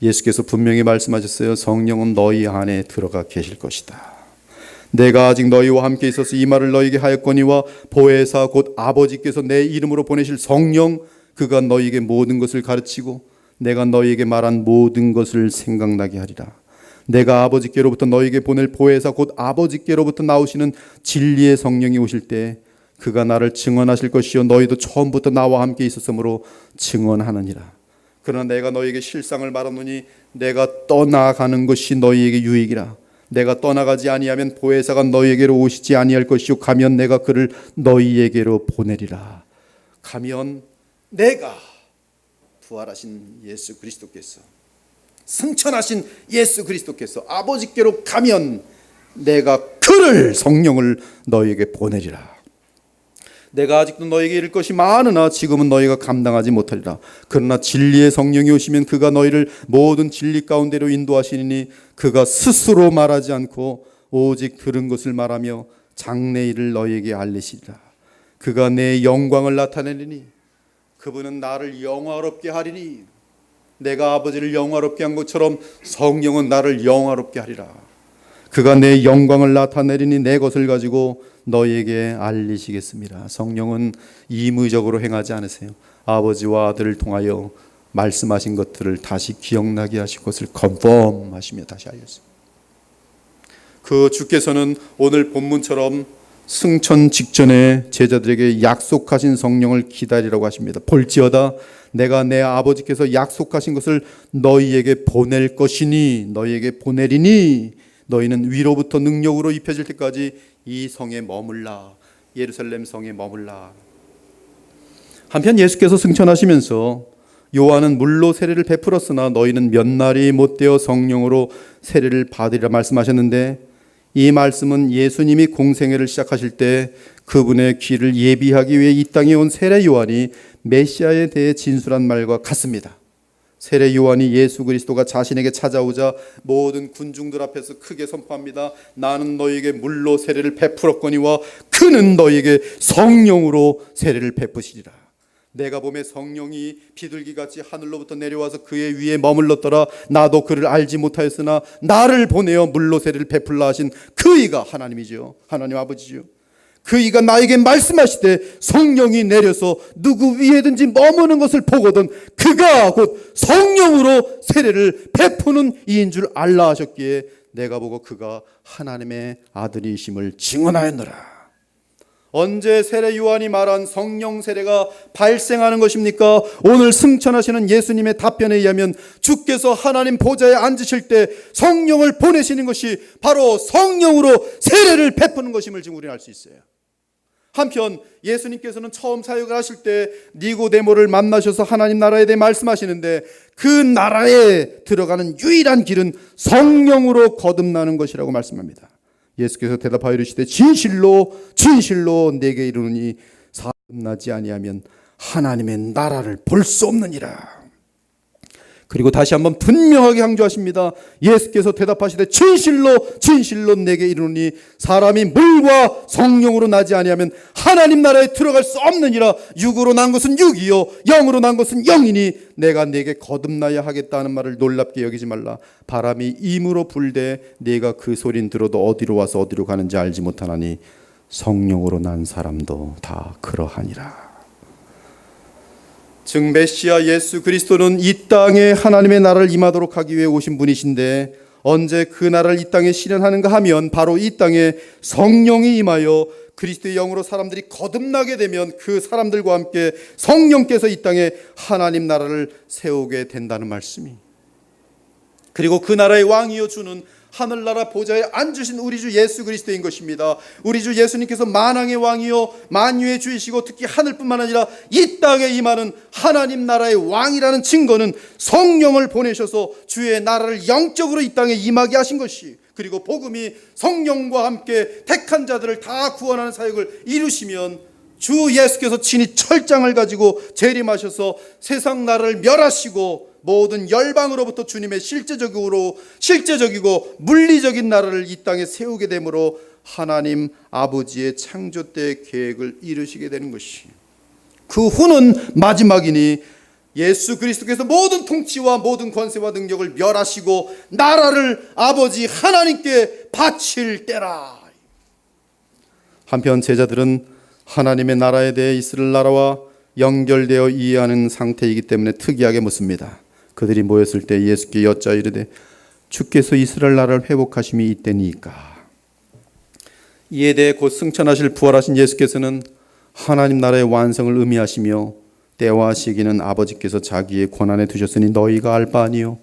예수께서 분명히 말씀하셨어요. 성령은 너희 안에 들어가 계실 것이다. 내가 아직 너희와 함께 있어서 이 말을 너희에게 하였거니와 보혜사 곧 아버지께서 내 이름으로 보내실 성령, 그가 너희에게 모든 것을 가르치고 내가 너희에게 말한 모든 것을 생각나게 하리라. 내가 아버지께로부터 너희에게 보낼 보혜사 곧 아버지께로부터 나오시는 진리의 성령이 오실 때 그가 나를 증언하실 것이요 너희도 처음부터 나와 함께 있었으므로 증언하느니라. 그러나 내가 너희에게 실상을 말하노니 내가 떠나가는 것이 너희에게 유익이라. 내가 떠나가지 아니하면 보혜사가 너희에게로 오시지 아니할 것이요 가면 내가 그를 너희에게로 보내리라. 가면 내가, 부활하신 예수 그리스도께서, 승천하신 예수 그리스도께서 아버지께로 가면 내가 그를, 성령을 너희에게 보내리라. 내가 아직도 너희에게 이를 것이 많으나 지금은 너희가 감당하지 못하리라. 그러나 진리의 성령이 오시면 그가 너희를 모든 진리 가운데로 인도하시니 그가 스스로 말하지 않고 오직 들은 것을 말하며 장래일을 너희에게 알리시리라. 그가 내 영광을 나타내리니 그분은 나를 영화롭게 하리니 내가 아버지를 영화롭게 한 것처럼 성령은 나를 영화롭게 하리라. 그가 내 영광을 나타내리니 내 것을 가지고 너희에게 알리시겠습니다. 성령은 임의적으로 행하지 않으세요. 아버지와 아들을 통하여 말씀하신 것들을 다시 기억나게 하실 것을 컨펌하시며 다시 알렸습니다. 그 주께서는 오늘 본문처럼 승천 직전에 제자들에게 약속하신 성령을 기다리라고 하십니다. 볼지어다 내가 내 아버지께서 약속하신 것을 너희에게 보낼 것이니, 너희에게 보내리니 너희는 위로부터 능력으로 입혀질 때까지 이 성에 머물라. 예루살렘 성에 머물라. 한편 예수께서 승천하시면서 요한은 물로 세례를 베풀었으나 너희는 몇 날이 못되어 성령으로 세례를 받으리라 말씀하셨는데, 이 말씀은 예수님이 공생애를 시작하실 때 그분의 귀를 예비하기 위해 이 땅에 온 세례 요한이 메시아에 대해 진술한 말과 같습니다. 세례 요한이 예수 그리스도가 자신에게 찾아오자 모든 군중들 앞에서 크게 선포합니다. 나는 너희에게 물로 세례를 베풀었거니와 그는 너희에게 성령으로 세례를 베푸시리라. 내가 보매 성령이 비둘기같이 하늘로부터 내려와서 그의 위에 머물렀더라. 나도 그를 알지 못하였으나 나를 보내어 물로 세례를 베풀라 하신 그이가 하나님이죠. 하나님 아버지죠. 그이가 나에게 말씀하시되 성령이 내려서 누구 위에든지 머무는 것을 보거든 그가 곧 성령으로 세례를 베푸는 이인 줄 알라 하셨기에 내가 보고 그가 하나님의 아들이심을 증언하였노라. 언제 세례 요한이 말한 성령 세례가 발생하는 것입니까? 오늘 승천하시는 예수님의 답변에 의하면 주께서 하나님 보좌에 앉으실 때 성령을 보내시는 것이 바로 성령으로 세례를 베푸는 것임을 지금 우리는 알 수 있어요. 한편 예수님께서는 처음 사역을 하실 때 니고데모를 만나셔서 하나님 나라에 대해 말씀하시는데 그 나라에 들어가는 유일한 길은 성령으로 거듭나는 것이라고 말씀합니다. 예수께서 대답하여 이르시되 진실로 진실로 내게 이르노니 사람 나지 아니하면 하나님의 나라를 볼 수 없느니라. 그리고 다시 한번 분명하게 강조하십니다. 예수께서 대답하시되 진실로 진실로 내게 이르노니 사람이 물과 성령으로 나지 아니하면 하나님 나라에 들어갈 수 없느니라. 육으로 난 것은 육이요 영으로 난 것은 영이니 내가 네게 거듭나야 하겠다는 말을 놀랍게 여기지 말라. 바람이 임으로 불되 네가 그 소린 들어도 어디로 와서 어디로 가는지 알지 못하나니 성령으로 난 사람도 다 그러하니라. 즉 메시아 예수 그리스도는 이 땅에 하나님의 나라를 임하도록 하기 위해 오신 분이신데 언제 그 나라를 이 땅에 실현하는가 하면 바로 이 땅에 성령이 임하여 그리스도의 영으로 사람들이 거듭나게 되면 그 사람들과 함께 성령께서 이 땅에 하나님 나라를 세우게 된다는 말씀이, 그리고 그 나라의 왕이여 주는 하늘나라 보좌에 앉으신 우리 주 예수 그리스도인 것입니다. 우리 주 예수님께서 만왕의 왕이요 만유의 주이시고 특히 하늘뿐만 아니라 이 땅에 임하는 하나님 나라의 왕이라는 증거는 성령을 보내셔서 주의 나라를 영적으로 이 땅에 임하게 하신 것이, 그리고 복음이 성령과 함께 택한 자들을 다 구원하는 사역을 이루시면 주 예수께서 친히 철장을 가지고 재림하셔서 세상 나라를 멸하시고 모든 열방으로부터 주님의 실제적이고 물리적인 나라를 이 땅에 세우게 되므로 하나님 아버지의 창조 때의 계획을 이루시게 되는 것이, 그 후는 마지막이니 예수 그리스도께서 모든 통치와 모든 권세와 능력을 멸하시고 나라를 아버지 하나님께 바칠 때라. 한편 제자들은 하나님의 나라에 대해 이스라엘 나라와 연결되어 이해하는 상태이기 때문에 특이하게 묻습니다. 그들이 모였을 때 예수께 여짜 이르되 주께서 이스라엘 나라를 회복하심이 이때니까. 이에 대해 곧 승천하실 부활하신 예수께서는 하나님 나라의 완성을 의미하시며 때와 시기는 아버지께서 자기의 권한에 두셨으니 너희가 알 바 아니요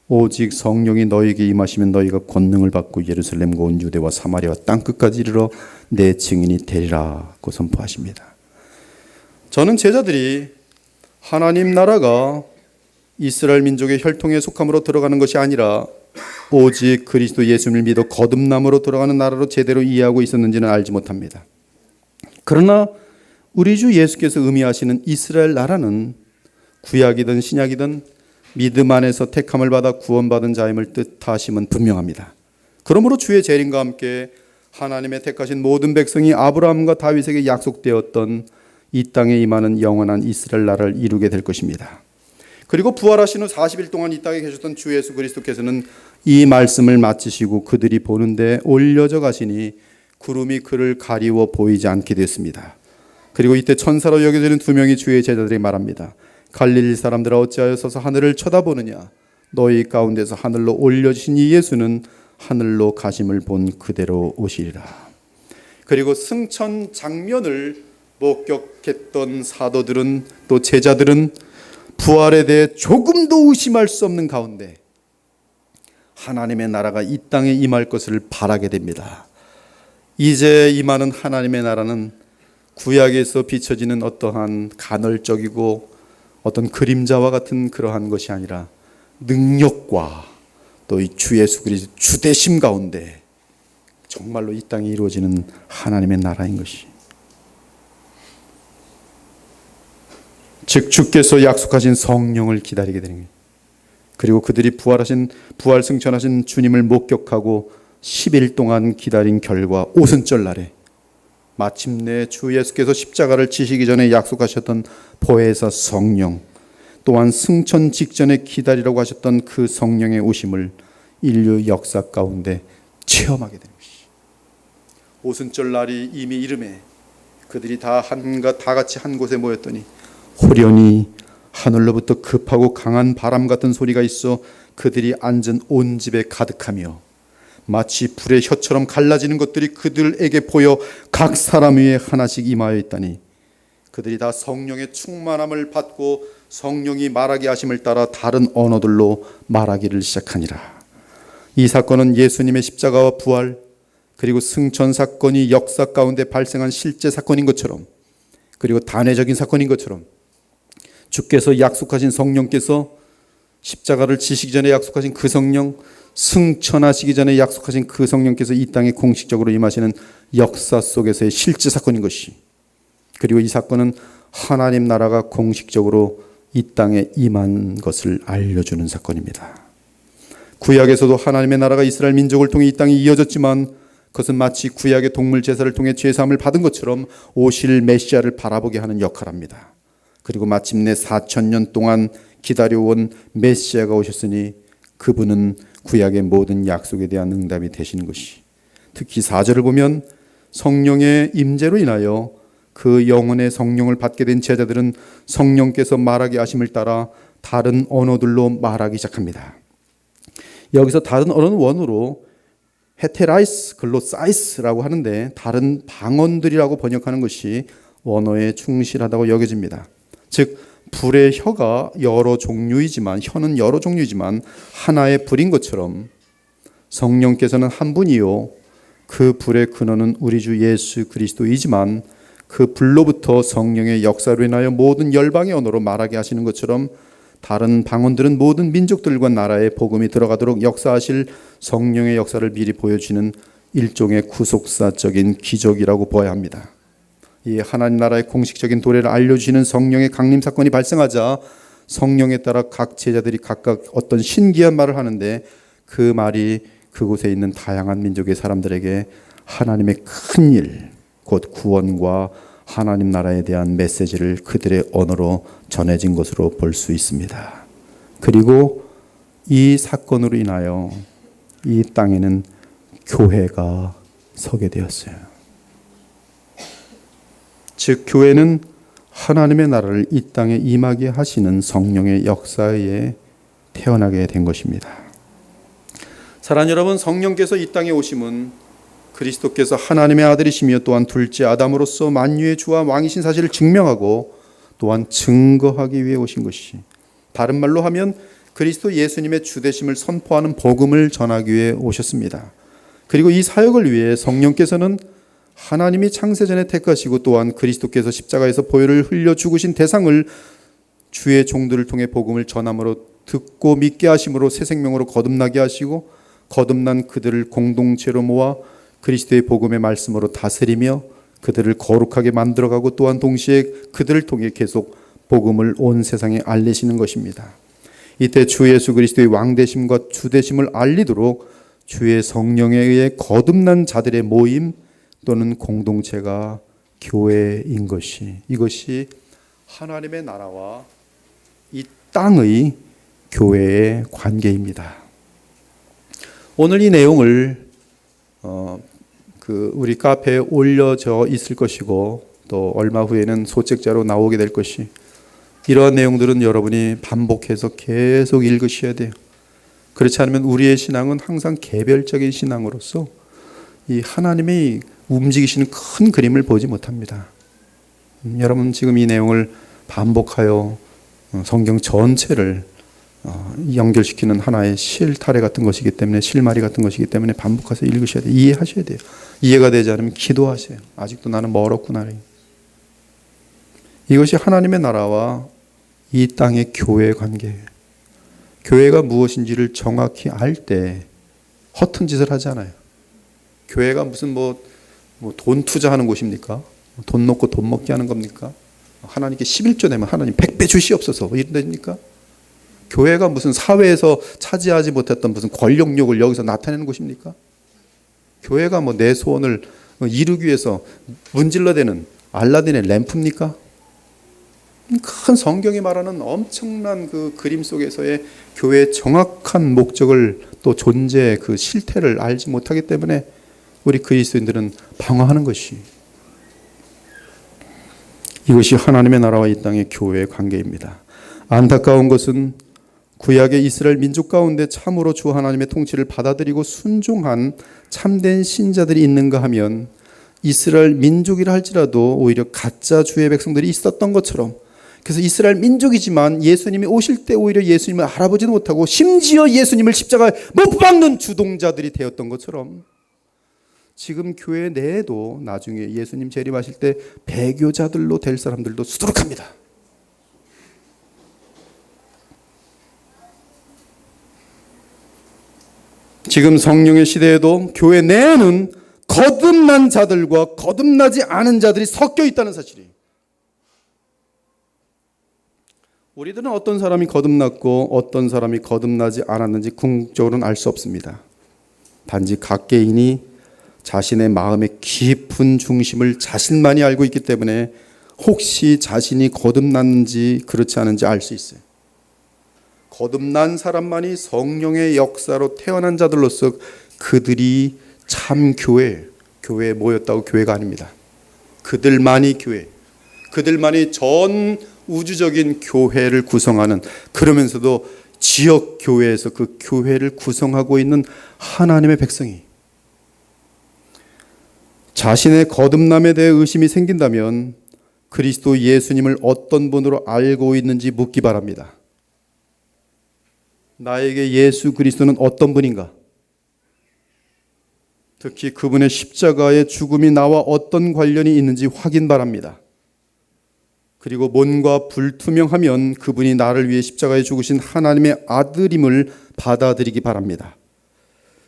오직 성령이 너희에게 임하시면 너희가 권능을 받고 예루살렘과 온 유대와 사마리아와 땅끝까지 이르러 내 증인이 되리라고 선포하십니다. 저는 제자들이 하나님 나라가 이스라엘 민족의 혈통에 속함으로 들어가는 것이 아니라 오직 그리스도 예수를 믿어 거듭남으로 들어가는 나라로 제대로 이해하고 있었는지는 알지 못합니다. 그러나 우리 주 예수께서 의미하시는 이스라엘 나라는 구약이든 신약이든 믿음 안에서 택함을 받아 구원받은 자임을 뜻하심은 분명합니다. 그러므로 주의 재림과 함께 하나님의 택하신 모든 백성이 아브라함과 다윗에게 약속되었던 이 땅에 임하는 영원한 이스라엘 나라를 이루게 될 것입니다. 그리고 부활하신 후 40일 동안 이 땅에 계셨던 주 예수 그리스도께서는 이 말씀을 마치시고 그들이 보는데 올려져 가시니 구름이 그를 가리워 보이지 않게 됐습니다. 그리고 이때 천사로 여겨지는 두 명이 주의 제자들에게 말합니다. 갈릴리 사람들아 어찌하여 서서 하늘을 쳐다보느냐. 너희 가운데서 하늘로 올려주신 이 예수는 하늘로 가심을 본 그대로 오시리라. 그리고 승천 장면을 목격했던 사도들은 또 제자들은 부활에 대해 조금도 의심할 수 없는 가운데 하나님의 나라가 이 땅에 임할 것을 바라게 됩니다. 이제 임하는 하나님의 나라는 구약에서 비춰지는 어떠한 간헐적이고 어떤 그림자와 같은 그러한 것이 아니라 능력과 또 이 주 예수 그리스도 주대심 가운데 정말로 이 땅에 이루어지는 하나님의 나라인 것이, 즉 주께서 약속하신 성령을 기다리게 되는 거예요. 그리고 그들이 부활 승천하신 주님을 목격하고 10일 동안 기다린 결과 오순절 날에 마침내 주 예수께서 십자가를 지시기 전에 약속하셨던 보혜사 성령, 또한 승천 직전에 기다리라고 하셨던 그 성령의 오심을 인류 역사 가운데 체험하게 되는 것이, 오순절 날이 이미 이름에 그들이 다 같이 한 곳에 모였더니 호련히 하늘로부터 급하고 강한 바람 같은 소리가 있어 그들이 앉은 온 집에 가득하며 마치 불의 혀처럼 갈라지는 것들이 그들에게 보여 각 사람 위에 하나씩 임하여 있다니, 그들이 다 성령의 충만함을 받고 성령이 말하게 하심을 따라 다른 언어들로 말하기를 시작하니라. 이 사건은 예수님의 십자가와 부활 그리고 승천 사건이 역사 가운데 발생한 실제 사건인 것처럼, 그리고 단회적인 사건인 것처럼 주께서 약속하신 성령께서 십자가를 지시기 전에 약속하신 그 성령, 승천하시기 전에 약속하신 그 성령께서 이 땅에 공식적으로 임하시는 역사 속에서의 실제 사건인 것이, 그리고 이 사건은 하나님 나라가 공식적으로 이 땅에 임한 것을 알려주는 사건입니다. 구약에서도 하나님의 나라가 이스라엘 민족을 통해 이 땅에 이어졌지만 그것은 마치 구약의 동물 제사를 통해 죄사함을 받은 것처럼 오실 메시아를 바라보게 하는 역할합니다. 그리고 마침내 4,000년 동안 기다려온 메시아가 오셨으니 그분은 구약의 모든 약속에 대한 응답이 되시는 것이, 특히 4절을 보면 성령의 임재로 인하여 그 영혼의 성령을 받게 된 제자들은 성령께서 말하게 하심을 따라 다른 언어들로 말하기 시작합니다. 여기서 다른 언어는 원어로 헤테라이스, 글로사이스라고 하는데 다른 방언들이라고 번역하는 것이 원어에 충실하다고 여겨집니다. 즉 불의 혀가 여러 종류이지만 하나의 불인 것처럼 성령께서는 한 분이요 그 불의 근원은 우리 주 예수 그리스도이지만 그 불로부터 성령의 역사로 인하여 모든 열방의 언어로 말하게 하시는 것처럼 다른 방언들은 모든 민족들과 나라에 복음이 들어가도록 역사하실 성령의 역사를 미리 보여주는 일종의 구속사적인 기적이라고 보아야 합니다. 이 하나님 나라의 공식적인 도래를 알려주시는 성령의 강림 사건이 발생하자 성령에 따라 각 제자들이 각각 어떤 신기한 말을 하는데 그 말이 그곳에 있는 다양한 민족의 사람들에게 하나님의 큰 일, 곧 구원과 하나님 나라에 대한 메시지를 그들의 언어로 전해진 것으로 볼 수 있습니다. 그리고 이 사건으로 인하여 이 땅에는 교회가 서게 되었어요. 즉 교회는 하나님의 나라를 이 땅에 임하게 하시는 성령의 역사에 태어나게 된 것입니다. 사랑하는 여러분, 성령께서 이 땅에 오심은 그리스도께서 하나님의 아들이시며 또한 둘째 아담으로서 만유의 주와 왕이신 사실을 증명하고 또한 증거하기 위해 오신 것이, 다른 말로 하면 그리스도 예수님의 주되심을 선포하는 복음을 전하기 위해 오셨습니다. 그리고 이 사역을 위해 성령께서는 하나님이 창세전에 택하시고 또한 그리스도께서 십자가에서 보혈을 흘려 죽으신 대상을 주의 종들을 통해 복음을 전함으로 듣고 믿게 하심으로 새 생명으로 거듭나게 하시고 거듭난 그들을 공동체로 모아 그리스도의 복음의 말씀으로 다스리며 그들을 거룩하게 만들어가고 또한 동시에 그들을 통해 계속 복음을 온 세상에 알리시는 것입니다. 이때 주 예수 그리스도의 왕되심과 주되심을 알리도록 주의 성령에 의해 거듭난 자들의 모임 또는 공동체가 교회인 것이, 이것이 하나님의 나라와 이 땅의 교회의 관계입니다. 오늘 이 내용을 우리 카페에 올려져 있을 것이고 또 얼마 후에는 소책자로 나오게 될 것이, 이러한 내용들은 여러분이 반복해서 계속 읽으셔야 돼요. 그렇지 않으면 우리의 신앙은 항상 개별적인 신앙으로서 이 하나님의 움직이시는 큰 그림을 보지 못합니다. 여러분 지금 이 내용을 반복하여 성경 전체를 연결시키는 하나의 실타래 같은 것이기 때문에, 실마리 같은 것이기 때문에 반복해서 읽으셔야 돼요. 이해하셔야 돼요. 이해가 되지 않으면 기도하세요. 아직도 나는 멀었구나. 이것이 하나님의 나라와 이 땅의 교회의 관계예요. 교회가 무엇인지를 정확히 알 때 허튼 짓을 하지 않아요. 교회가 무슨 돈 투자하는 곳입니까? 돈 놓고 돈 먹게 하는 겁니까? 하나님께 11조 내면 하나님 100배 주시옵소서 이런다니까? 교회가 무슨 사회에서 차지하지 못했던 무슨 권력욕을 여기서 나타내는 곳입니까? 교회가 내 소원을 이루기 위해서 문질러대는 알라딘의 램프입니까? 큰 성경이 말하는 엄청난 그 그림 속에서의 교회의 정확한 목적을 또 존재의 그 실태를 알지 못하기 때문에 우리 그리스도인들은 방황하는 것이, 이것이 하나님의 나라와 이 땅의 교회의 관계입니다. 안타까운 것은 구약의 이스라엘 민족 가운데 참으로 주 하나님의 통치를 받아들이고 순종한 참된 신자들이 있는가 하면 이스라엘 민족이라 할지라도 오히려 가짜 주의 백성들이 있었던 것처럼, 그래서 이스라엘 민족이지만 예수님이 오실 때 오히려 예수님을 알아보지도 못하고 심지어 예수님을 십자가에 못 박는 주동자들이 되었던 것처럼, 지금 교회 내에도 나중에 예수님 재림하실 때 배교자들로 될 사람들도 수두룩합니다. 지금 성령의 시대에도 교회 내에는 거듭난 자들과 거듭나지 않은 자들이 섞여 있다는 사실이에요. 우리들은 어떤 사람이 거듭났고 어떤 사람이 거듭나지 않았는지 궁극적으로는 알 수 없습니다. 단지 각 개인이 자신의 마음의 깊은 중심을 자신만이 알고 있기 때문에 혹시 자신이 거듭났는지 그렇지 않은지 알 수 있어요. 거듭난 사람만이 성령의 역사로 태어난 자들로서 그들이 참 교회에 모였다고 교회가 아닙니다. 그들만이 교회, 그들만이 전 우주적인 교회를 구성하는, 그러면서도 지역 교회에서 그 교회를 구성하고 있는 하나님의 백성이, 자신의 거듭남에 대해 의심이 생긴다면 그리스도 예수님을 어떤 분으로 알고 있는지 묻기 바랍니다. 나에게 예수 그리스도는 어떤 분인가? 특히 그분의 십자가의 죽음이 나와 어떤 관련이 있는지 확인 바랍니다. 그리고 뭔가 불투명하면 그분이 나를 위해 십자가에 죽으신 하나님의 아들임을 받아들이기 바랍니다.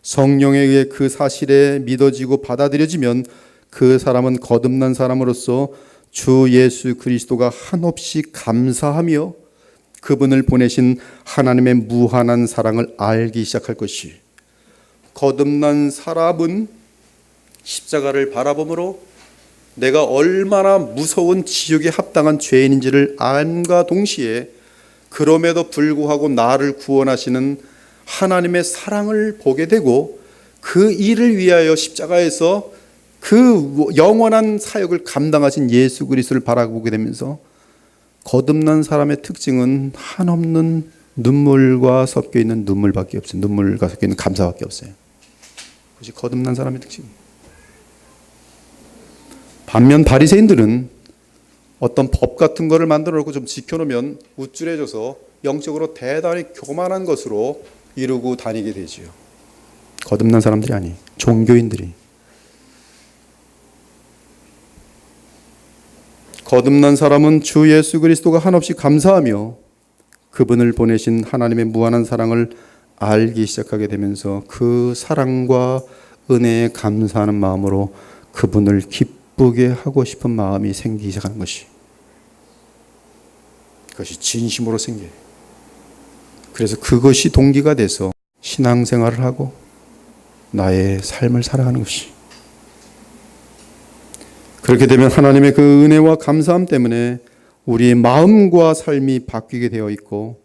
성령에 의해 그 사실에 믿어지고 받아들여지면 그 사람은 거듭난 사람으로서 주 예수 그리스도가 한없이 감사하며 그분을 보내신 하나님의 무한한 사랑을 알기 시작할 것이, 거듭난 사람은 십자가를 바라보므로 내가 얼마나 무서운 지옥에 합당한 죄인인지를 암과 동시에 그럼에도 불구하고 나를 구원하시는 하나님의 사랑을 보게 되고, 그 일을 위하여 십자가에서 그 영원한 사역을 감당하신 예수 그리스도를 바라보게 되면서, 거듭난 사람의 특징은 한없는 눈물과 섞여 있는 눈물밖에 없어요. 눈물과 섞여 있는 감사밖에 없어요. 그것이 거듭난 사람의 특징입니다. 반면 바리새인들은 어떤 법 같은 거를 만들어 놓고 좀 지켜놓으면 우쭐해져서 영적으로 대단히 교만한 것으로 이루고 다니게 되지요. 거듭난 사람들이 아니, 종교인들이. 거듭난 사람은 주 예수 그리스도가 한없이 감사하며 그분을 보내신 하나님의 무한한 사랑을 알기 시작하게 되면서 그 사랑과 은혜에 감사하는 마음으로 그분을 기쁘게 하고 싶은 마음이 생기기 시작하는 것이, 그것이 진심으로 생겨요. 그래서 그것이 동기가 돼서 신앙생활을 하고 나의 삶을 살아가는 것이, 그렇게 되면 하나님의 그 은혜와 감사함 때문에 우리의 마음과 삶이 바뀌게 되어 있고,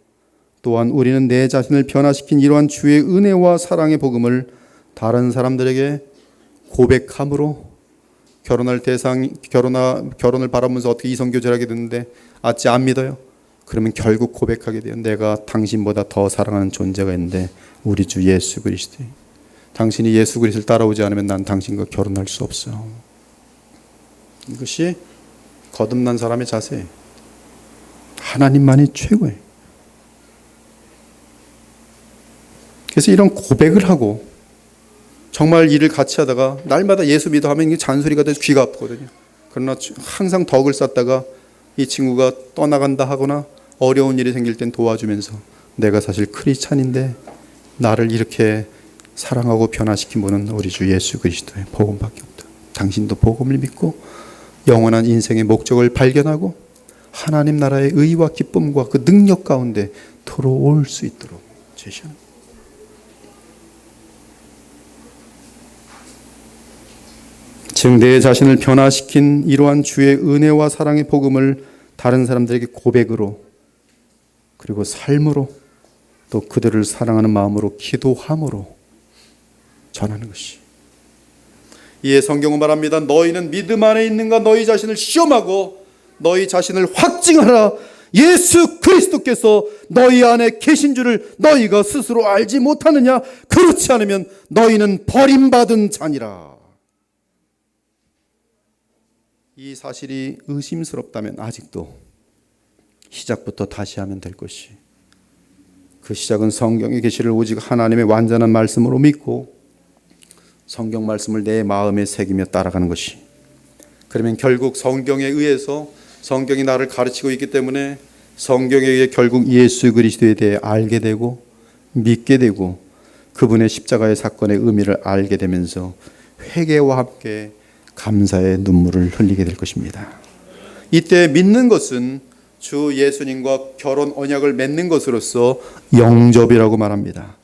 또한 우리는 내 자신을 변화시킨 이러한 주의 은혜와 사랑의 복음을 다른 사람들에게 고백함으로, 결혼을 바라보면서 어떻게 이성교제하게 됐는데 아직 안 믿어요? 그러면 결국 고백하게 돼요. 내가 당신보다 더 사랑하는 존재가 있는데 우리 주 예수 그리스도. 당신이 예수 그리스도를 따라오지 않으면 난 당신과 결혼할 수 없어. 이것이 거듭난 사람의 자세예요. 하나님만이 최고예요. 그래서 이런 고백을 하고 정말 일을 같이 하다가 날마다 예수 믿어 하면 이게 잔소리가 돼서 귀가 아프거든요. 그러나 항상 덕을 쌓다가 이 친구가 떠나간다 하거나 어려운 일이 생길 땐 도와주면서, 내가 사실 크리스찬인데 나를 이렇게 사랑하고 변화시킨 분은 우리 주 예수 그리스도의 복음밖에 없다. 당신도 복음을 믿고 영원한 인생의 목적을 발견하고 하나님 나라의 의와 기쁨과 그 능력 가운데 들어올 수 있도록 제시합니다. 즉 내 자신을 변화시킨 이러한 주의 은혜와 사랑의 복음을 다른 사람들에게 고백으로, 그리고 삶으로, 또 그들을 사랑하는 마음으로 기도함으로 전하는 것이, 이에 성경은 말합니다. 너희는 믿음 안에 있는가 너희 자신을 시험하고 너희 자신을 확증하라. 예수 그리스도께서 너희 안에 계신 줄을 너희가 스스로 알지 못하느냐? 그렇지 않으면 너희는 버림받은 자니라. 이 사실이 의심스럽다면 아직도 시작부터 다시 하면 될 것이, 그 시작은 성경의 계시를 오직 하나님의 완전한 말씀으로 믿고 성경 말씀을 내 마음에 새기며 따라가는 것이, 그러면 결국 성경에 의해서, 성경이 나를 가르치고 있기 때문에 성경에 의해 결국 예수 그리스도에 대해 알게 되고 믿게 되고 그분의 십자가의 사건의 의미를 알게 되면서 회개와 함께 감사의 눈물을 흘리게 될 것입니다. 이때 믿는 것은 주 예수님과 결혼 언약을 맺는 것으로서 영접이라고 말합니다.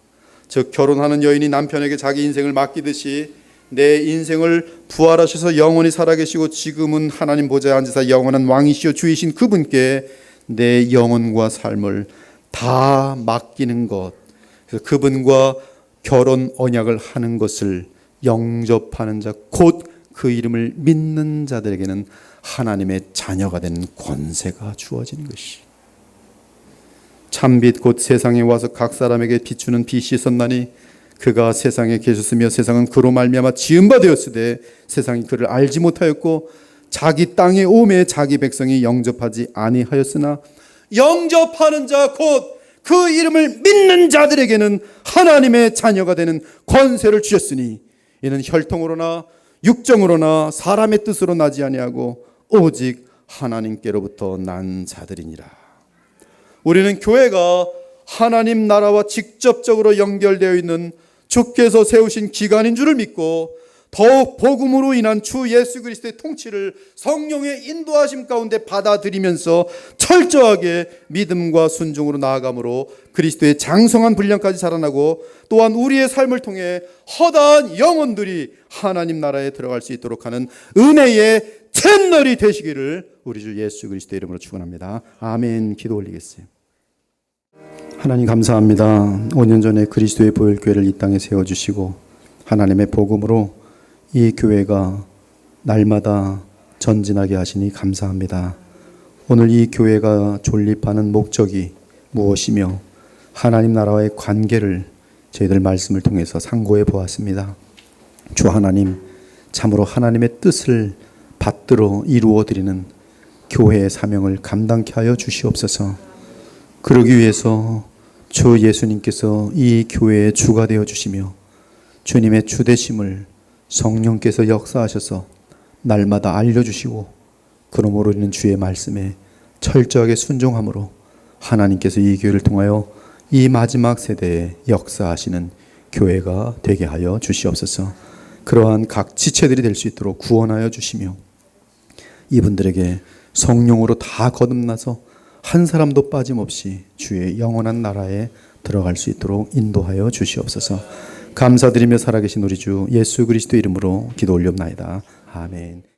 즉 결혼하는 여인이 남편에게 자기 인생을 맡기듯이 내 인생을 부활하셔서 영원히 살아계시고 지금은 하나님 보좌에 앉으사 영원한 왕이시오 주이신 그분께 내 영혼과 삶을 다 맡기는 것, 그래서 그분과 결혼 언약을 하는 것을 영접하는 자, 곧 그 이름을 믿는 자들에게는 하나님의 자녀가 되는 권세가 주어지는 것이, 참빛 곧 세상에 와서 각 사람에게 비추는 빛이 있었나니 그가 세상에 계셨으며 세상은 그로 말미암아 지은 바 되었으되 세상이 그를 알지 못하였고 자기 땅에 오매 자기 백성이 영접하지 아니하였으나 영접하는 자 곧 그 이름을 믿는 자들에게는 하나님의 자녀가 되는 권세를 주셨으니 이는 혈통으로나 육정으로나 사람의 뜻으로 나지 아니하고 오직 하나님께로부터 난 자들이니라. 우리는 교회가 하나님 나라와 직접적으로 연결되어 있는 주께서 세우신 기관인 줄을 믿고 더욱 복음으로 인한 주 예수 그리스도의 통치를 성령의 인도하심 가운데 받아들이면서 철저하게 믿음과 순종으로 나아감으로 그리스도의 장성한 분량까지 자라나고 또한 우리의 삶을 통해 허다한 영혼들이 하나님 나라에 들어갈 수 있도록 하는 은혜의 채널이 되시기를 우리 주 예수 그리스도의 이름으로 축원합니다. 아멘. 기도 올리겠어요. 하나님 감사합니다. 5년 전에 그리스도의 보혈교회를 이 땅에 세워주시고 하나님의 복음으로 이 교회가 날마다 전진하게 하시니 감사합니다. 오늘 이 교회가 존립하는 목적이 무엇이며 하나님 나라와의 관계를 저희들 말씀을 통해서 상고해 보았습니다. 주 하나님, 참으로 하나님의 뜻을 받들어 이루어 드리는 교회의 사명을 감당케 하여 주시옵소서. 그러기 위해서 주 예수님께서 이 교회의 주가 되어 주시며 주님의 주되심을 성령께서 역사하셔서 날마다 알려주시고 그러므로 우리는 주의 말씀에 철저하게 순종함으로 하나님께서 이 교회를 통하여 이 마지막 세대에 역사하시는 교회가 되게 하여 주시옵소서. 그러한 각 지체들이 될 수 있도록 구원하여 주시며 이분들에게 성령으로 다 거듭나서 한 사람도 빠짐없이 주의 영원한 나라에 들어갈 수 있도록 인도하여 주시옵소서. 감사드리며 살아계신 우리 주 예수 그리스도 이름으로 기도 올리옵나이다. 아멘.